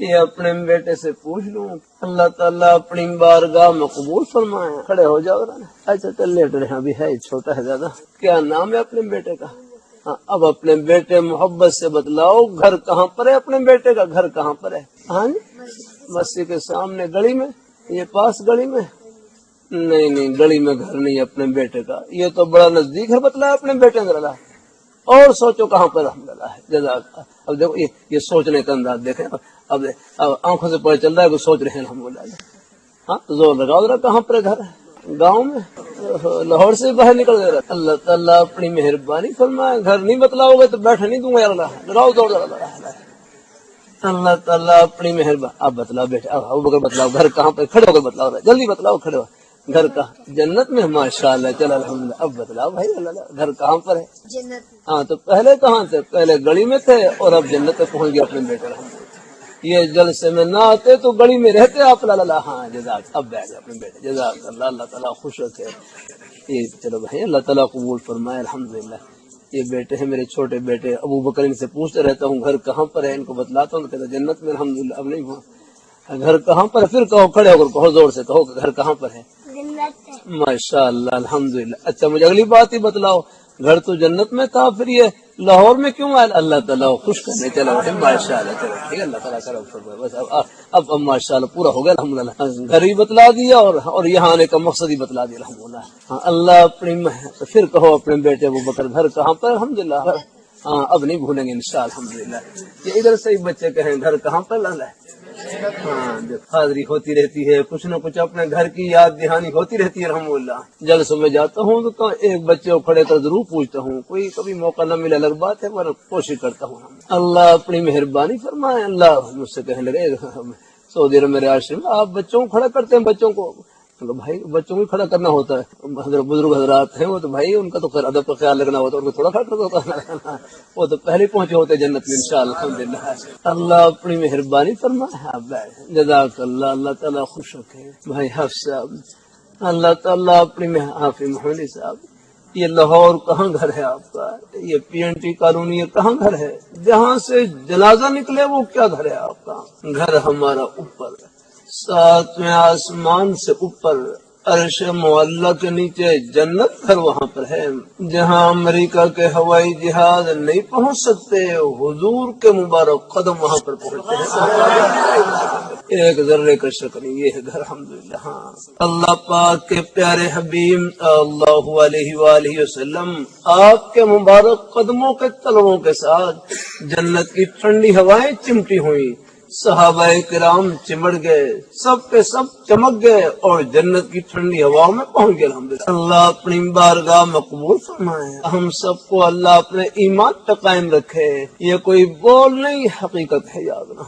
یہ اپنے بیٹے سے پوچھ لوں، اللہ تعالیٰ اپنی بارگاہ میں قبول فرمائے. کھڑے ہو جاؤ. اچھا چل لیٹ رہے ہیں، ابھی ہے چھوٹا ہے زیادہ. کیا نام ہے اپنے بیٹے کا؟ اب اپنے بیٹے محبت سے بتلاؤ، گھر کہاں پر ہے اپنے بیٹے کا؟ گھر کہاں پر ہے؟ ہاں جی، مسجد کے سامنے گلی میں. یہ پاس گلی میں؟ نہیں، گلی میں گھر نہیں اپنے بیٹے کا. یہ تو بڑا نزدیک ہے بتلایا اپنے بیٹے کا. اور سوچو کہاں پر الحمدللہ ہے. جزاک. اب دیکھو یہ سوچنے کا انداز دیکھیں. اب آنکھوں سے پتہ چل رہا ہے کہ سوچ رہے ہیں الحمدللہ. ہاں زور لگاؤ ذرا، کہاں پر گھر ہے؟ گاؤں میں؟ لاہور سے باہر نکل گئے. اللہ تعالیٰ اپنی مہربانی فرمائے. گھر نہیں بتلاؤ گے تو بیٹھے نہیں دوں گا. لگاؤ دوڑ. اللہ تعالیٰ اپنی مہربانی. اب بتلاؤ بیٹھے، اب بتلاؤ گھر کہاں پر؟ کھڑے ہو کے بتلاؤ، جلدی بتلاؤ. کھڑے ہو. گھر کا جنت میں؟ ماشاء اللہ. چل الحمدللہ. اب بتلاؤ بھائی اللہ گھر کہاں پر ہے؟ جنت. ہاں تو پہلے کہاں تھے؟ پہلے گلی میں تھے اور اب جنت میں پہنچ گئے اپنے بیٹے. یہ جلسے میں نہ آتے تو گلی میں رہتے آپ. ہاں جزاک. اب بیٹھ گئے اپنے بیٹے. جزاک اللہ. اللہ تعالیٰ خوش رکھے. یہ چلو بھائی اللہ تعالیٰ قبول فرمائے. الحمدللہ. یہ بیٹے ہیں میرے چھوٹے بیٹے ابو بکر، ان سے پوچھتے رہتا ہوں گھر کہاں پر ہے. ان کو بتلاتا ہوں کہتے جنت میں. الحمدللہ. اب نہیں ہوا. گھر کہاں پر ہے؟ پھر کہو، کھڑے ہو کر کہو، زور سے کہو کہ گھر کہاں پر ہے؟ ماشاء اللہ. الحمدللہ. اچھا مجھے اگلی بات ہی بتلاؤ. گھر تو جنت میں تھا، پھر یہ لاہور میں کیوں آئے؟ اللہ تعالیٰ خوش کرنے. چلو ماشاء اللہ. چلو ٹھیک ہے. اللہ تعالیٰ کرو. بس اب ماشاء اللہ پورا ہو گیا الحمدللہ. گھر ہی بتلا دیا اور یہاں آنے کا مقصد ہی بتلا دیا الحمدللہ. ہاں اللہ اپنی پھر کہو اپنے بیٹے ابو بکر گھر کہاں پر؟ الحمدللہ. ہاں اب نہیں بھولیں گے انشاءاللہ. الحمدللہ. یہ ادھر سے ہی بچے کہیں گھر کہاں پر؟ اللہ. ہاں حاضری ہوتی رہتی ہے، کچھ نہ کچھ اپنے گھر کی یاد دہانی ہوتی رہتی ہے الحمدللہ. جلسوں میں جاتا ہوں تو ایک بچے کو کھڑے کر ضرور پوچھتا ہوں. کوئی کبھی موقع نہ ملے الگ بات ہے، پر کوشش کرتا ہوں. اللہ اپنی مہربانی فرمائے. اللہ مجھ سے کہنے لگے سعودی عرب میں رہائش میں آپ بچوں کو کھڑا کرتے ہیں. بچوں کو بھائی بچوں کو کھڑا کرنا ہوتا ہے. بزرگ حضرات ہیں وہ تو بھائی ان کا تو خیر ادب کا خیال رکھنا ہوتا ہے، ان کو تھوڑا کھڑا کرنا ہوتا ہے. وہ تو پہلے پہنچے ہوتے جنت میں انشاءاللہ. الحمدللہ. اللہ اپنی مہربانی فرمائے. جزاک اللہ. اللہ تعالیٰ خوش رکھے. بھائی حفظ صاحب اللہ تعالیٰ اپنی حافظ محمد صاحب، یہ لاہور کہاں گھر ہے آپ کا؟ یہ پی این ٹی کالونی یہ کہاں گھر ہے؟ جہاں سے جنازہ نکلے وہ کیا گھر ہے آپ کا؟ گھر ہمارا اوپر، ساتویں آسمان سے اوپر، عرش معلیٰ کے نیچے جنت گھر وہاں پر ہے، جہاں امریکہ کے ہوائی جہاز نہیں پہنچ سکتے، حضور کے مبارک قدم وہاں پر پہنچتے ہیں. ایک ذرے کا شک نہیں. یہ ہے گھر الحمدللہ. ہاں اللہ پاک کے پیارے حبیب اللہ علیہ وآلہ وسلم آپ کے مبارک قدموں کے تلووں کے ساتھ جنت کی ٹھنڈی ہوائیں چمٹی ہوئی، صحابہ کرام چمڑ گئے، سب کے سب چمک گئے اور جنت کی ٹھنڈی ہواؤں میں پہنچ گئے الحمدللہ. اللہ اپنی بارگاہ مقبول فرمائے. ہم سب کو اللہ اپنے ایمان پہ قائم رکھے. یہ کوئی بول نہیں، حقیقت ہے. یاد رہنا.